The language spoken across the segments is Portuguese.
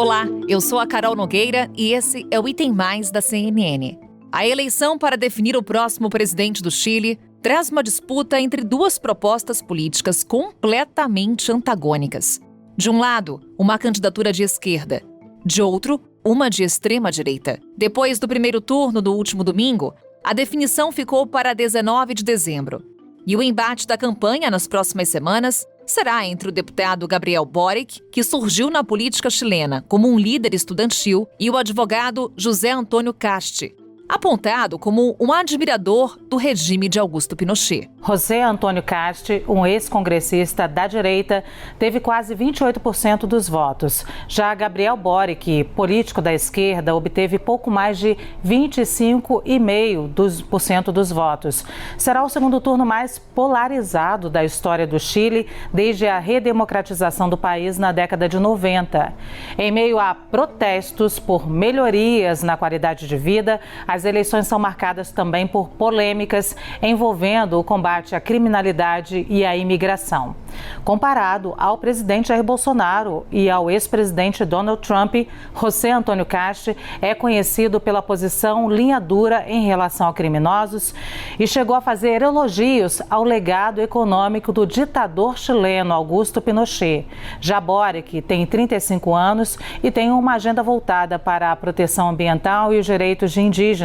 Olá, eu sou a Carol Nogueira e esse é o Item Mais da CNN. A eleição para definir o próximo presidente do Chile traz uma disputa entre duas propostas políticas completamente antagônicas. De um lado, uma candidatura de esquerda. De outro, uma de extrema-direita. Depois do primeiro turno do último domingo, a definição ficou para 19 de dezembro. E o embate da campanha nas próximas semanas será entre o deputado Gabriel Boric, que surgiu na política chilena como um líder estudantil, e o advogado José Antônio Casti, apontado como um admirador do regime de Augusto Pinochet. José Antônio Casti, um ex-congressista da direita, teve quase 28% dos votos. Já Gabriel Boric, político da esquerda, obteve pouco mais de 25,5% dos votos. Será o segundo turno mais polarizado da história do Chile desde a redemocratização do país na década de 90. Em meio a protestos por melhorias na qualidade de vida, as eleições são marcadas também por polêmicas envolvendo o combate à criminalidade e à imigração. Comparado ao presidente Jair Bolsonaro e ao ex-presidente Donald Trump, José Antônio Casti é conhecido pela posição linha dura em relação a criminosos e chegou a fazer elogios ao legado econômico do ditador chileno Augusto Pinochet. Já Boric tem 35 anos e tem uma agenda voltada para a proteção ambiental e os direitos de indígenas.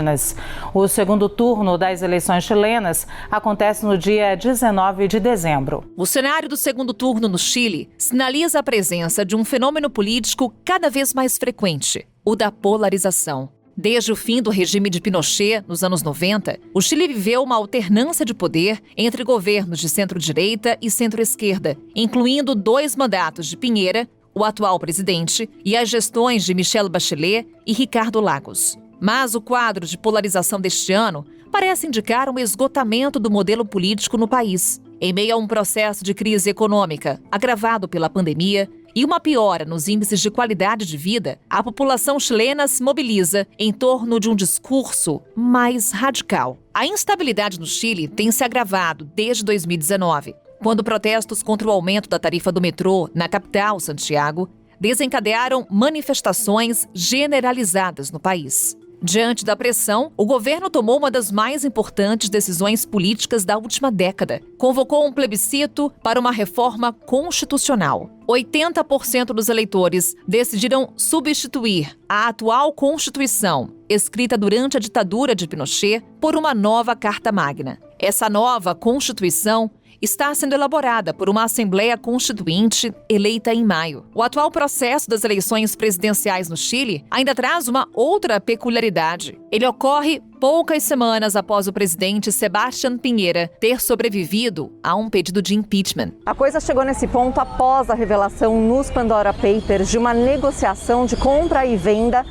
O segundo turno das eleições chilenas acontece no dia 19 de dezembro. O cenário do segundo turno no Chile sinaliza a presença de um fenômeno político cada vez mais frequente, o da polarização. Desde o fim do regime de Pinochet, nos anos 90, o Chile viveu uma alternância de poder entre governos de centro-direita e centro-esquerda, incluindo 2 mandatos de Piñera, o atual presidente, e as gestões de Michelle Bachelet e Ricardo Lagos. Mas o quadro de polarização deste ano parece indicar um esgotamento do modelo político no país. Em meio a um processo de crise econômica agravado pela pandemia e uma piora nos índices de qualidade de vida, a população chilena se mobiliza em torno de um discurso mais radical. A instabilidade no Chile tem se agravado desde 2019, quando protestos contra o aumento da tarifa do metrô na capital, Santiago, desencadearam manifestações generalizadas no país. Diante da pressão, o governo tomou uma das mais importantes decisões políticas da última década. Convocou um plebiscito para uma reforma constitucional. 80% dos eleitores decidiram substituir a atual Constituição, escrita durante a ditadura de Pinochet, por uma nova Carta Magna. Essa nova Constituição está sendo elaborada por uma Assembleia Constituinte eleita em maio. O atual processo das eleições presidenciais no Chile ainda traz uma outra peculiaridade. Ele ocorre poucas semanas após o presidente Sebastián Piñera ter sobrevivido a um pedido de impeachment. A coisa chegou nesse ponto após a revelação nos Pandora Papers de uma negociação de compra e venda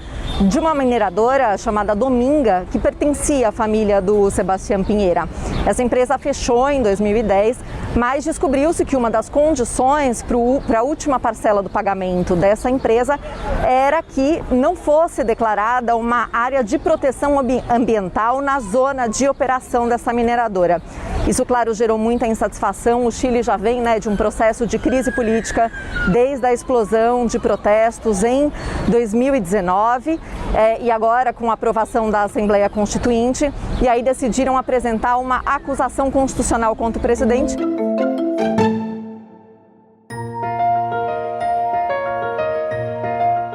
de uma mineradora chamada Dominga, que pertencia à família do Sebastián Piñera. Essa empresa fechou em 2010, mas descobriu-se que uma das condições para a última parcela do pagamento dessa empresa era que não fosse declarada uma área de proteção ambiental na zona de operação dessa mineradora. Isso, claro, gerou muita insatisfação. O Chile já vem de um processo de crise política desde a explosão de protestos em 2019 e agora com a aprovação da Assembleia Constituinte, e aí decidiram apresentar uma acusação constitucional contra o presidente.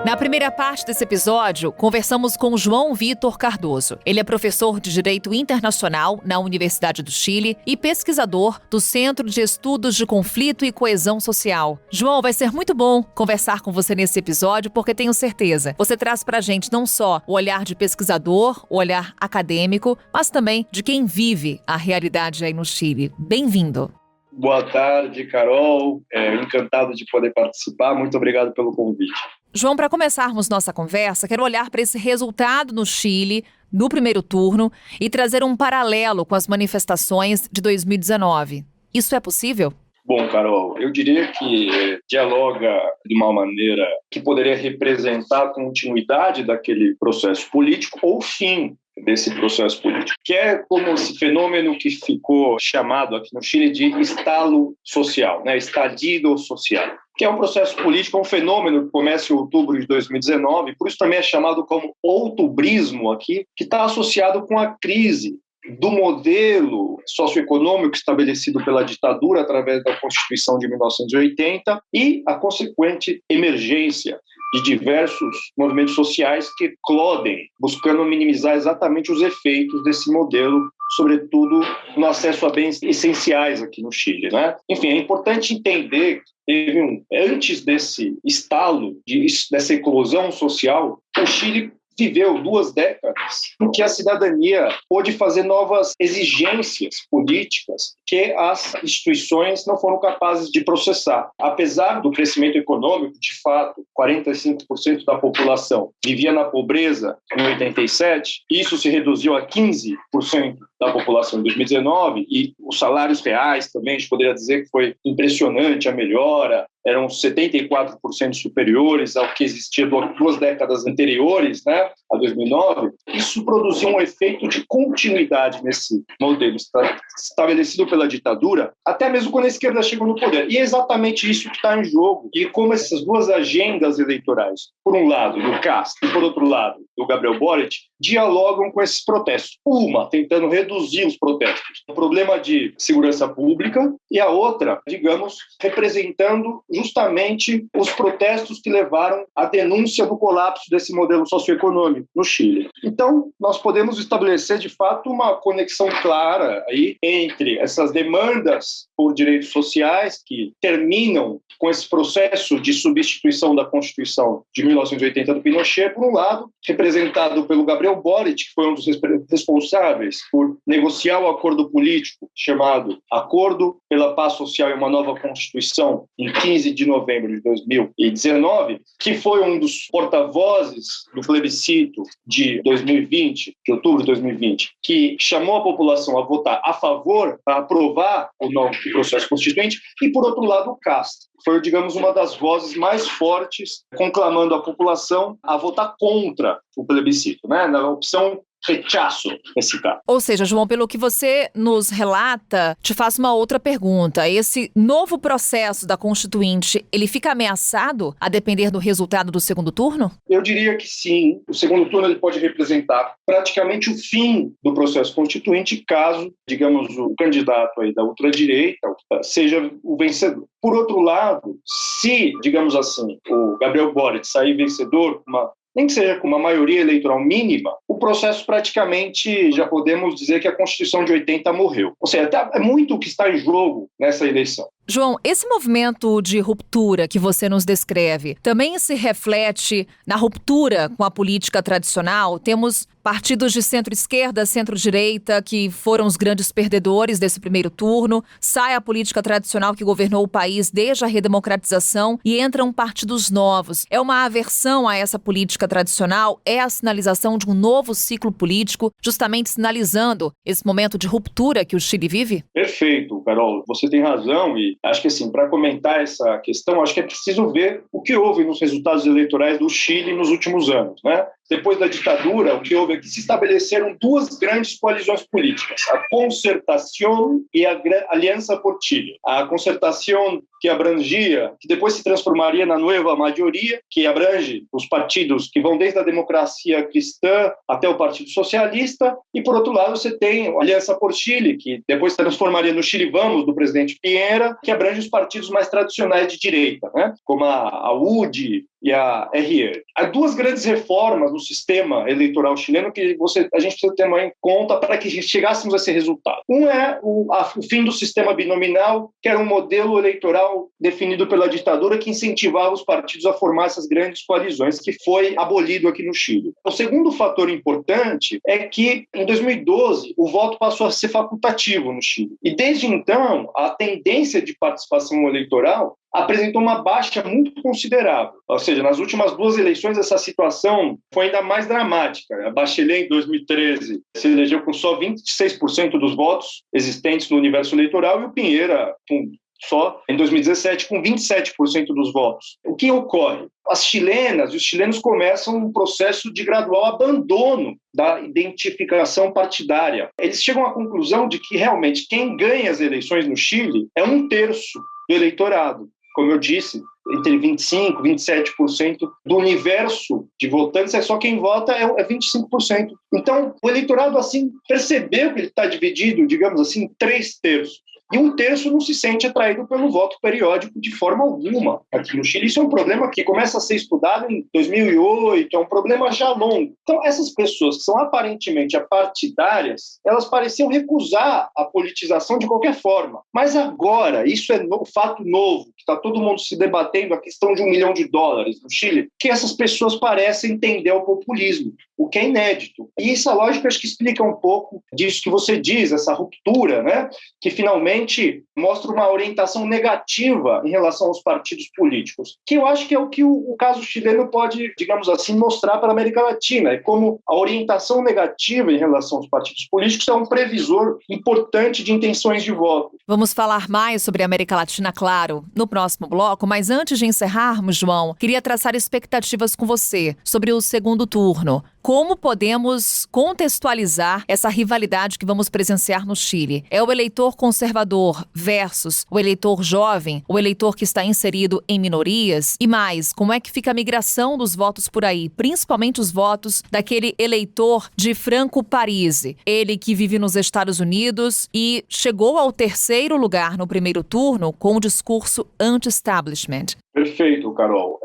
Na primeira parte desse episódio, conversamos com João Vitor Cardoso. Ele é professor de Direito Internacional na Universidade do Chile e pesquisador do Centro de Estudos de Conflito e Coesão Social. João, vai ser muito bom conversar com você nesse episódio, porque tenho certeza, você traz pra gente não só o olhar de pesquisador, o olhar acadêmico, mas também de quem vive a realidade aí no Chile. Bem-vindo! Boa tarde, Carol. Encantado de poder participar. Muito obrigado pelo convite. João, para começarmos nossa conversa, quero olhar para esse resultado no Chile, no primeiro turno, e trazer um paralelo com as manifestações de 2019. Isso é possível? Bom, Carol, eu diria que dialoga de uma maneira que poderia representar a continuidade daquele processo político ou fim desse processo político, que é como esse fenômeno que ficou chamado aqui no Chile de estalo social, né? Estallido social, que é um processo político, um fenômeno que começa em outubro de 2019, por isso também é chamado como outubrismo aqui, que está associado com a crise do modelo socioeconômico estabelecido pela ditadura através da Constituição de 1980 e a consequente emergência de diversos movimentos sociais que eclodem, buscando minimizar exatamente os efeitos desse modelo, sobretudo no acesso a bens essenciais aqui no Chile, né? Enfim, é importante entender que antes desse estalo, dessa eclosão social, o Chile viveu 2 décadas em que a cidadania pôde fazer novas exigências políticas que as instituições não foram capazes de processar. Apesar do crescimento econômico, de fato, 45% da população vivia na pobreza em 87, isso se reduziu a 15% da população em 2019, e os salários reais também, a gente poderia dizer que foi impressionante a melhora, eram 74% superiores ao que existia 2 décadas anteriores, né, a 2009, isso produziu um efeito de continuidade nesse modelo estabelecido pela ditadura, até mesmo quando a esquerda chegou no poder. E é exatamente isso que está em jogo. E como essas 2 agendas eleitorais, por um lado, do Castro, e por outro lado, do Gabriel Boric, dialogam com esses protestos. Uma, tentando reduzir os protestos, o problema de segurança pública, e a outra, digamos, representando justamente os protestos que levaram à denúncia do colapso desse modelo socioeconômico no Chile. Então, nós podemos estabelecer, de fato, uma conexão clara aí entre essas demandas por direitos sociais que terminam com esse processo de substituição da Constituição de 1980 do Pinochet, por um lado, representado pelo Gabriel Boric, que foi um dos responsáveis por negociar o acordo político chamado Acordo pela Paz Social e uma Nova Constituição, em 15 de novembro de 2019, que foi um dos porta-vozes do plebiscito de 2020, de outubro de 2020, que chamou a população a votar a favor, a aprovar o novo processo constituinte, e, por outro lado, o Castro. Foi, digamos, uma das vozes mais fortes, conclamando a população a votar contra o plebiscito, né? Na opção rechaço nesse caso. Ou seja, João, pelo que você nos relata, te faço uma outra pergunta. Esse novo processo da Constituinte, ele fica ameaçado a depender do resultado do segundo turno? Eu diria que sim. O segundo turno ele pode representar praticamente o fim do processo constituinte, caso, digamos, o candidato aí da ultradireita seja o vencedor. Por outro lado, se, digamos assim, o Gabriel Boric sair vencedor, nem que seja com uma maioria eleitoral mínima, o processo praticamente, já podemos dizer que a Constituição de 80 morreu. Ou seja, é muito o que está em jogo nessa eleição. João, esse movimento de ruptura que você nos descreve também se reflete na ruptura com a política tradicional? Temos partidos de centro-esquerda, centro-direita, que foram os grandes perdedores desse primeiro turno. Sai a política tradicional que governou o país desde a redemocratização e entram partidos novos. É uma aversão a essa política tradicional? É a sinalização de um novo ciclo político, justamente sinalizando esse momento de ruptura que o Chile vive? Perfeito, Carol. Você tem razão e acho que, assim, para comentar essa questão, acho que é preciso ver o que houve nos resultados eleitorais do Chile nos últimos anos, né? Depois da ditadura, o que houve é que se estabeleceram 2 grandes coalizões políticas, a Concertación e a Aliança por Chile. A Concertación, que abrangia, que depois se transformaria na Nueva Maioria, que abrange os partidos que vão desde a democracia cristã até o Partido Socialista, e, por outro lado, você tem a Aliança por Chile, que depois se transformaria no Chile Vamos, do presidente Piñera, que abrange os partidos mais tradicionais de direita, né? Como a UDI e a RR. Há 2 grandes reformas no sistema eleitoral chileno que a gente precisa ter em conta para que chegássemos a esse resultado. Um é o fim do sistema binominal, que era um modelo eleitoral definido pela ditadura que incentivava os partidos a formar essas grandes coalizões, que foi abolido aqui no Chile. O segundo fator importante é que, em 2012, o voto passou a ser facultativo no Chile. E, desde então, a tendência de participação eleitoral apresentou uma baixa muito considerável. Ou seja, nas últimas 2 eleições, essa situação foi ainda mais dramática. A Bachelet, em 2013, se elegeu com só 26% dos votos existentes no universo eleitoral e o Piñera com só em 2017, com 27% dos votos. O que ocorre? As chilenas e os chilenos começam um processo de gradual abandono da identificação partidária. Eles chegam à conclusão de que realmente quem ganha as eleições no Chile é 1/3 do eleitorado. Como eu disse, entre 25% e 27% do universo de votantes, é só quem vota é 25%. Então, o eleitorado assim percebeu que ele está dividido, digamos assim, em 3/3. E 1/3 não se sente atraído pelo voto periódico de forma alguma aqui no Chile. Isso é um problema que começa a ser estudado em 2008, é um problema já longo. Então, essas pessoas que são aparentemente apartidárias, elas pareciam recusar a politização de qualquer forma. Mas agora, isso é um fato novo, que está todo mundo se debatendo, a questão de $1 milhão no Chile, que essas pessoas parecem entender o populismo, o que é inédito. E essa lógica acho que explica um pouco disso que você diz, essa ruptura, né, que finalmente mostra uma orientação negativa em relação aos partidos políticos, que eu acho que é o que o caso chileno pode, digamos assim, mostrar para a América Latina, é como a orientação negativa em relação aos partidos políticos é um previsor importante de intenções de voto. Vamos falar mais sobre a América Latina, claro, no próximo bloco, mas antes de encerrarmos, João, queria traçar expectativas com você sobre o segundo turno. Como podemos contextualizar essa rivalidade que vamos presenciar no Chile? É o eleitor conservador versus o eleitor jovem, o eleitor que está inserido em minorias? E mais, como é que fica a migração dos votos por aí, principalmente os votos daquele eleitor de Franco Parisi, ele que vive nos Estados Unidos e chegou ao 3º lugar no primeiro turno com o discurso anti-establishment? Perfeito, Carol.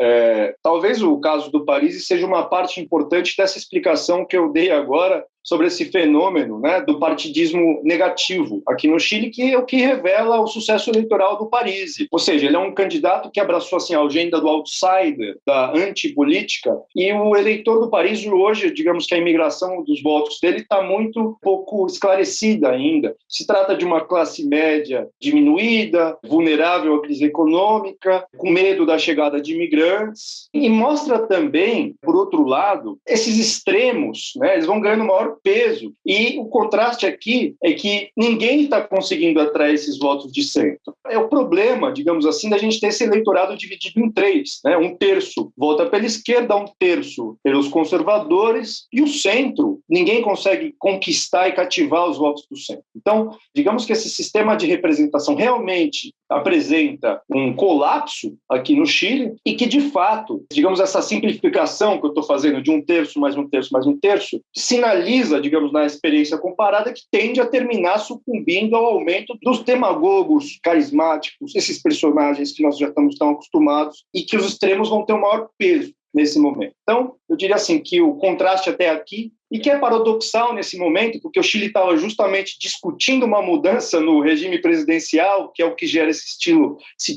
Talvez o caso do Parisi seja uma parte importante dessa explicação que eu dei agora sobre esse fenômeno, né, do partidismo negativo aqui no Chile, que é o que revela o sucesso eleitoral do Parisi. Ou seja, ele é um candidato que abraçou assim, a agenda do outsider, da antipolítica, e o eleitor do Parisi hoje, digamos que a imigração dos votos dele está muito pouco esclarecida ainda. Se trata de uma classe média diminuída, vulnerável à crise econômica, com medo da chegada de imigrantes, e mostra também, por outro lado, esses extremos, né, eles vão ganhando maior peso. E o contraste aqui é que ninguém está conseguindo atrair esses votos de centro. É o problema, digamos assim, da gente ter esse eleitorado dividido em 3, né? 1/3 vota pela esquerda, 1/3 pelos conservadores, e o centro, ninguém consegue conquistar e cativar os votos do centro. Então, digamos que esse sistema de representação realmente apresenta um colapso aqui no Chile e que, de fato, digamos, essa simplificação que eu estou fazendo de 1/3 mais 1/3 mais 1/3, sinaliza, digamos, na experiência comparada, que tende a terminar sucumbindo ao aumento dos demagogos carismáticos, esses personagens que nós já estamos tão acostumados e que os extremos vão ter um maior peso nesse momento. Então, eu diria assim que o contraste até aqui, e que é paradoxal nesse momento, porque o Chile estava justamente discutindo uma mudança no regime presidencial, que é o que gera esse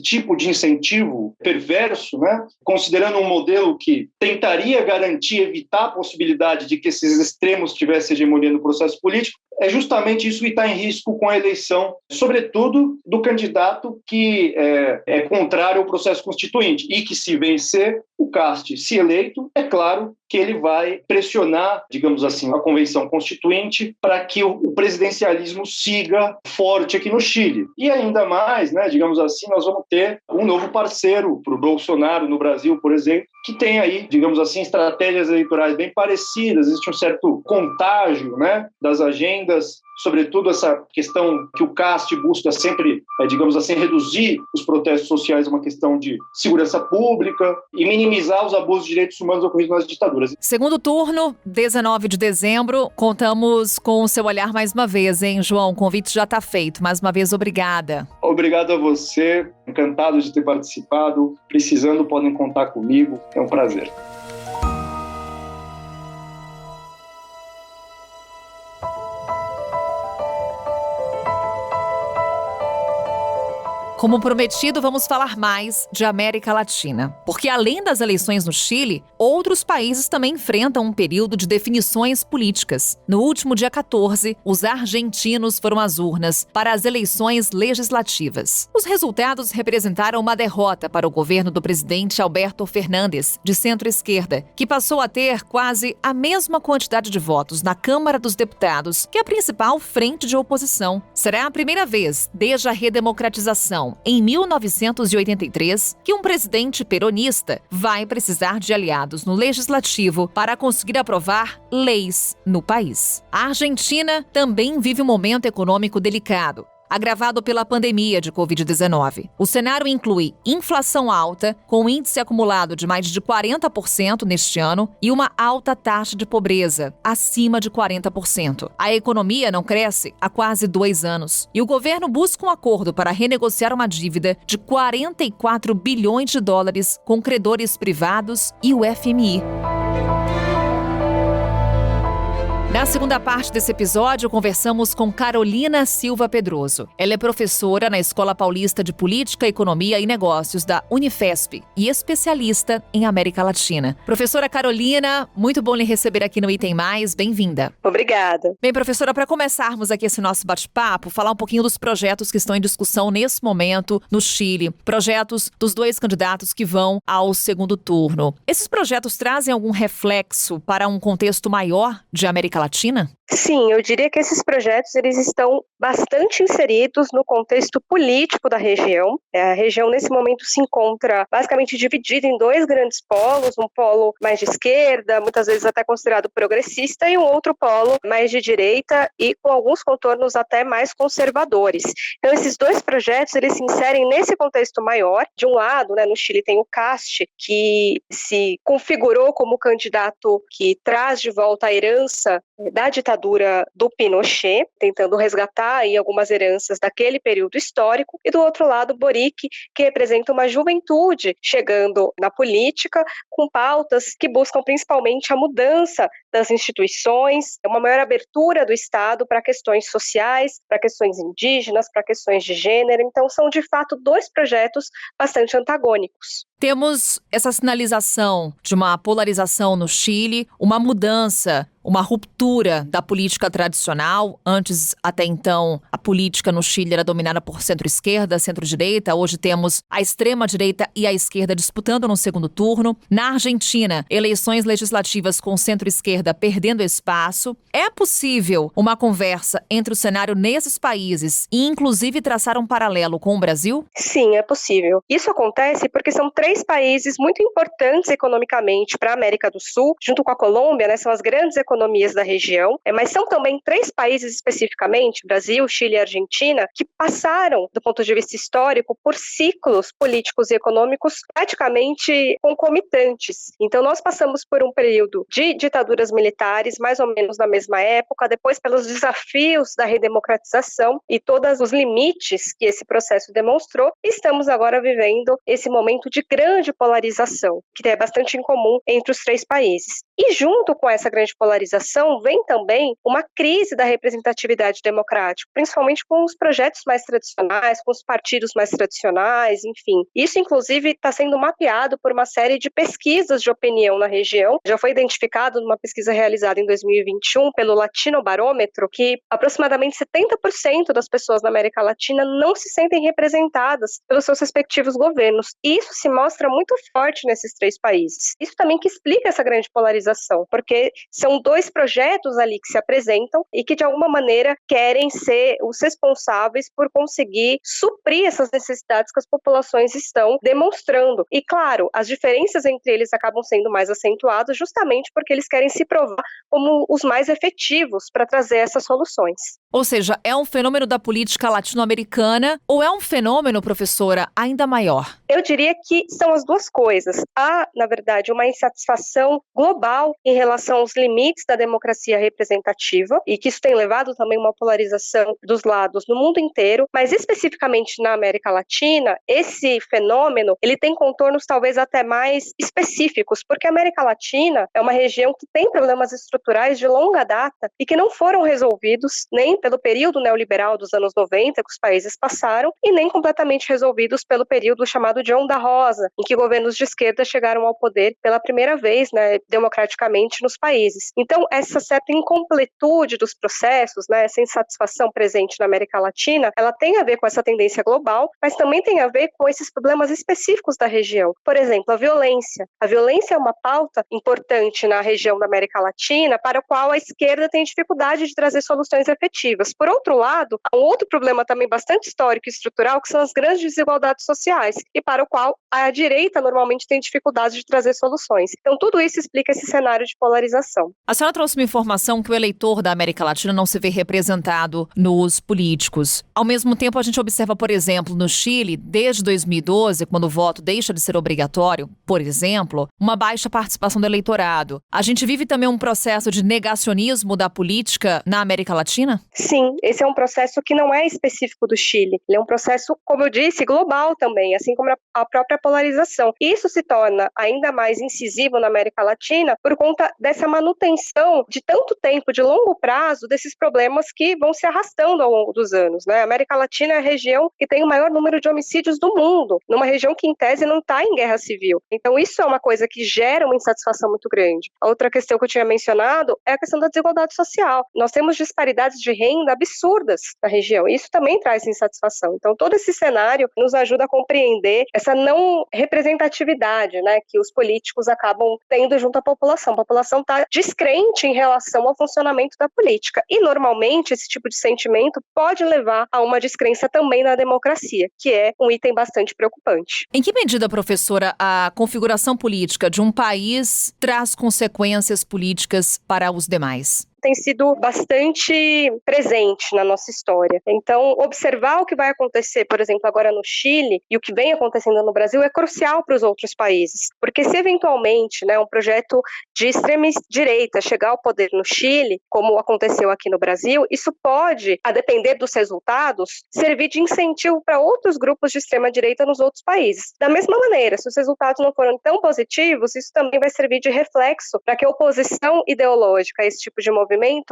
tipo de incentivo perverso, né? Considerando um modelo que tentaria garantir, evitar a possibilidade de que esses extremos tivessem hegemonia no processo político, é justamente isso que está em risco com a eleição, sobretudo do candidato que é contrário ao processo constituinte e que, se vencer o Cast, se eleito, é claro que ele vai pressionar, digamos assim, a Convenção Constituinte para que o presidencialismo siga forte aqui no Chile. E ainda mais, né, digamos assim, nós vamos ter um novo parceiro para o Bolsonaro no Brasil, por exemplo, que tem aí, digamos assim, estratégias eleitorais bem parecidas, existe um certo contágio, né, das agendas, sobretudo essa questão que o CAST busca sempre, digamos assim, reduzir os protestos sociais a uma questão de segurança pública e minimizar os abusos de direitos humanos ocorridos nas ditaduras. Segundo turno, 19 de dezembro, contamos com o seu olhar mais uma vez, hein, João? O convite já está feito. Mais uma vez, obrigada. Obrigado a você, encantado de ter participado. Precisando, podem contar comigo. É um prazer. Como prometido, vamos falar mais de América Latina. Porque além das eleições no Chile, outros países também enfrentam um período de definições políticas. No último dia 14, os argentinos foram às urnas para as eleições legislativas. Os resultados representaram uma derrota para o governo do presidente Alberto Fernandes, de centro-esquerda, que passou a ter quase a mesma quantidade de votos na Câmara dos Deputados que a principal frente de oposição. Será a primeira vez desde a redemocratização afirmaram, em 1983, que um presidente peronista vai precisar de aliados no legislativo para conseguir aprovar leis no país. A Argentina também vive um momento econômico delicado, agravado pela pandemia de Covid-19. O cenário inclui inflação alta, com um índice acumulado de mais de 40% neste ano, e uma alta taxa de pobreza, acima de 40%. A economia não cresce há quase 2 anos, e o governo busca um acordo para renegociar uma dívida de 44 bilhões de dólares com credores privados e o FMI. Na segunda parte desse episódio, conversamos com Carolina Silva Pedroso. Ela é professora na Escola Paulista de Política, Economia e Negócios da Unifesp e especialista em América Latina. Professora Carolina, muito bom lhe receber aqui no Item Mais. Bem-vinda. Obrigada. Bem, professora, para começarmos aqui esse nosso bate-papo, falar um pouquinho dos projetos que estão em discussão nesse momento no Chile. Projetos dos 2 candidatos que vão ao segundo turno. Esses projetos trazem algum reflexo para um contexto maior de América Latina? Sim, eu diria que esses projetos eles estão bastante inseridos no contexto político da região. A região, nesse momento, se encontra basicamente dividida em 2 grandes polos, um polo mais de esquerda, muitas vezes até considerado progressista, e um outro polo mais de direita e com alguns contornos até mais conservadores. Então, esses 2 projetos, eles se inserem nesse contexto maior. De um lado, no Chile tem o CAST, que se configurou como candidato que traz de volta a herança da ditadura do Pinochet, tentando resgatar aí algumas heranças daquele período histórico, e do outro lado Boric, que representa uma juventude chegando na política com pautas que buscam principalmente a mudança das instituições, uma maior abertura do Estado para questões sociais, para questões indígenas, para questões de gênero. Então são de fato 2 projetos bastante antagônicos. Temos essa sinalização de uma polarização no Chile, uma mudança, uma ruptura da política tradicional. Antes, até então, a política no Chile era dominada por centro-esquerda, centro-direita. Hoje temos a extrema-direita e a esquerda disputando no segundo turno. Na Argentina, eleições legislativas com centro-esquerda perdendo espaço. É possível uma conversa entre o cenário nesses países e, inclusive, traçar um paralelo com o Brasil? Sim, é possível. Isso acontece porque são 3 países muito importantes economicamente para a América do Sul, junto com a Colômbia, são as grandes economias da região, mas são também 3 países especificamente, Brasil, Chile e Argentina, que passaram, do ponto de vista histórico, por ciclos políticos e econômicos praticamente concomitantes. Então nós passamos por um período de ditaduras militares, mais ou menos na mesma época, depois pelos desafios da redemocratização e todos os limites que esse processo demonstrou, e estamos agora vivendo esse momento de grande polarização, que é bastante incomum entre os 3 países. E junto com essa grande polarização vem também uma crise da representatividade democrática, principalmente com os projetos mais tradicionais, com os partidos mais tradicionais, enfim. Isso, inclusive, está sendo mapeado por uma série de pesquisas de opinião na região. Já foi identificado numa pesquisa realizada em 2021 pelo Latino Barômetro que aproximadamente 70% das pessoas na América Latina não se sentem representadas pelos seus respectivos governos. E isso se mostra muito forte nesses 3 países. Isso também que explica essa grande polarização, porque são 2 projetos ali que se apresentam e que de alguma maneira querem ser os responsáveis por conseguir suprir essas necessidades que as populações estão demonstrando. E claro, as diferenças entre eles acabam sendo mais acentuadas justamente porque eles querem se provar como os mais efetivos para trazer essas soluções. Ou seja, é um fenômeno da política latino-americana ou é um fenômeno, professora, ainda maior? Eu diria que são as 2 coisas. Há, na verdade, uma insatisfação global em relação aos limites da democracia representativa e que isso tem levado também uma polarização dos lados no mundo inteiro, mas especificamente na América Latina, esse fenômeno ele tem contornos talvez até mais específicos, porque a América Latina é uma região que tem problemas estruturais de longa data e que não foram resolvidos nem pelo período neoliberal dos anos 90 que os países passaram e nem completamente resolvidos pelo período chamado de Onda Rosa, em que governos de esquerda chegaram ao poder pela primeira vez, democraticamente nos países. Então, Então, essa certa incompletude dos processos, né, essa insatisfação presente na América Latina, ela tem a ver com essa tendência global, mas também tem a ver com esses problemas específicos da região. Por exemplo, a violência. A violência é uma pauta importante na região da América Latina, para a qual a esquerda tem dificuldade de trazer soluções efetivas. Por outro lado, há um outro problema também bastante histórico e estrutural, que são as grandes desigualdades sociais, e para o qual a direita normalmente tem dificuldade de trazer soluções. Então, tudo isso explica esse cenário de polarização. A senhora trouxe uma informação que o eleitor da América Latina não se vê representado nos políticos. Ao mesmo tempo, a gente observa, por exemplo, no Chile, desde 2012, quando o voto deixa de ser obrigatório, por exemplo, uma baixa participação do eleitorado. A gente vive também um processo de negacionismo da política na América Latina? Sim, esse é um processo que não é específico do Chile. Ele é um processo, como eu disse, global também, assim como a própria polarização. Isso se torna ainda mais incisivo na América Latina por conta dessa manutenção de tanto tempo, de longo prazo, desses problemas que vão se arrastando ao longo dos anos, né? A América Latina é a região que tem o maior número de homicídios do mundo, numa região que, em tese, não está em guerra civil. Então, isso é uma coisa que gera uma insatisfação muito grande. A outra questão que eu tinha mencionado é a questão da desigualdade social. Nós temos disparidades de renda absurdas na região, e isso também traz insatisfação. Então, todo esse cenário nos ajuda a compreender essa não representatividade, né, que os políticos acabam tendo junto à população. A população está descrente em relação ao funcionamento da política. E, normalmente, esse tipo de sentimento pode levar a uma descrença também na democracia, que é um item bastante preocupante. Em que medida, professora, a configuração política de um país traz consequências políticas para os demais? Tem sido bastante presente na nossa história. Então, observar o que vai acontecer, por exemplo, agora no Chile e o que vem acontecendo no Brasil é crucial para os outros países. Porque se eventualmente, né, um projeto de extrema direita chegar ao poder no Chile, como aconteceu aqui no Brasil, isso pode, a depender dos resultados, servir de incentivo para outros grupos de extrema direita nos outros países. Da mesma maneira, se os resultados não foram tão positivos, isso também vai servir de reflexo para que a oposição ideológica a esse tipo de movimento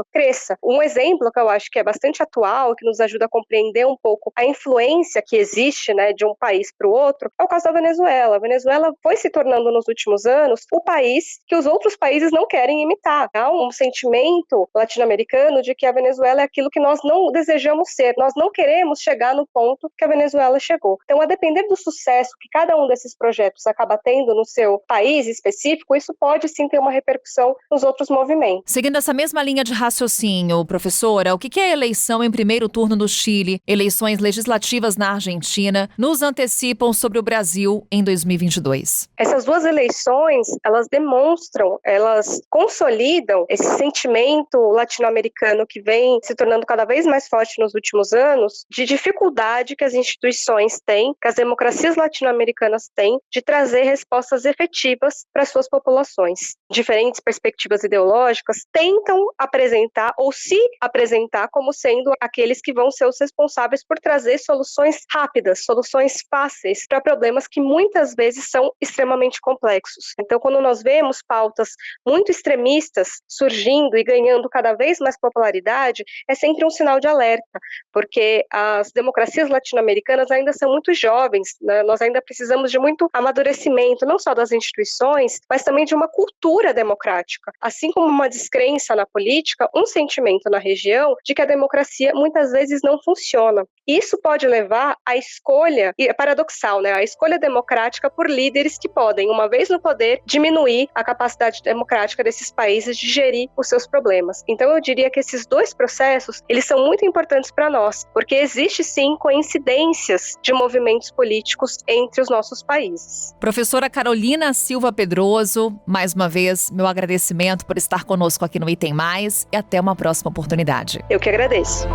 cresça. Um exemplo que eu acho que é bastante atual, que nos ajuda a compreender um pouco a influência que existe, né, de um país para o outro, é o caso da Venezuela. A Venezuela foi se tornando nos últimos anos o país que os outros países não querem imitar. Há um sentimento latino-americano de que a Venezuela é aquilo que nós não desejamos ser. Nós não queremos chegar no ponto que a Venezuela chegou. Então, a depender do sucesso que cada um desses projetos acaba tendo no seu país específico, isso pode sim ter uma repercussão nos outros movimentos. Seguindo essa mesma linha de raciocínio, professora, o que é a eleição em primeiro turno no Chile, eleições legislativas na Argentina, nos antecipam sobre o Brasil em 2022? Essas duas eleições, elas demonstram, elas consolidam esse sentimento latino-americano que vem se tornando cada vez mais forte nos últimos anos, de dificuldade que as instituições têm, que as democracias latino-americanas têm, de trazer respostas efetivas para suas populações. Diferentes perspectivas ideológicas tentam apresentar ou se apresentar como sendo aqueles que vão ser os responsáveis por trazer soluções rápidas, soluções fáceis para problemas que muitas vezes são extremamente complexos. Então, quando nós vemos pautas muito extremistas surgindo e ganhando cada vez mais popularidade, é sempre um sinal de alerta, porque as democracias latino-americanas ainda são muito jovens, né? Nós ainda precisamos de muito amadurecimento, não só das instituições, mas também de uma cultura democrática. Assim como uma descrença na política, um sentimento na região de que a democracia muitas vezes não funciona. Isso pode levar à escolha, e é paradoxal, né? A escolha democrática por líderes que podem, uma vez no poder, diminuir a capacidade democrática desses países de gerir os seus problemas. Então eu diria que esses dois processos, eles são muito importantes para nós, porque existe sim coincidências de movimentos políticos entre os nossos países. Professora Carolina Silva Pedroso, mais uma vez, meu agradecimento por estar conosco aqui no Item Mais e até uma próxima oportunidade. Eu que agradeço.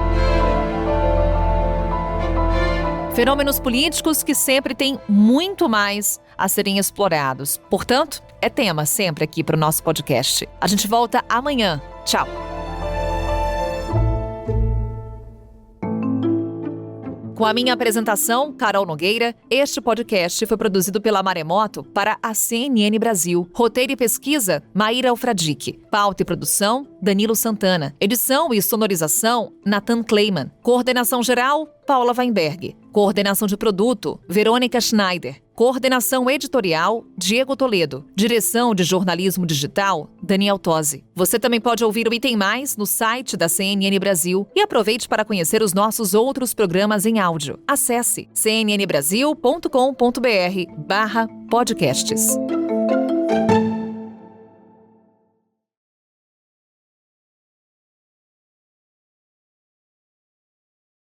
Fenômenos políticos que sempre têm muito mais a serem explorados. Portanto, é tema sempre aqui para o nosso podcast. A gente volta amanhã. Tchau! Com a minha apresentação, Carol Nogueira, este podcast foi produzido pela Maremoto para a CNN Brasil. Roteiro e pesquisa, Maíra Alfradique. Pauta e produção, Danilo Santana. Edição e sonorização, Nathan Kleiman. Coordenação geral, Paula Weinberg. Coordenação de produto, Verônica Schneider. Coordenação editorial, Diego Toledo. Direção de jornalismo digital, Daniel Tosi. Você também pode ouvir o Item Mais no site da CNN Brasil e aproveite para conhecer os nossos outros programas em áudio. Acesse cnnbrasil.com.br/podcasts.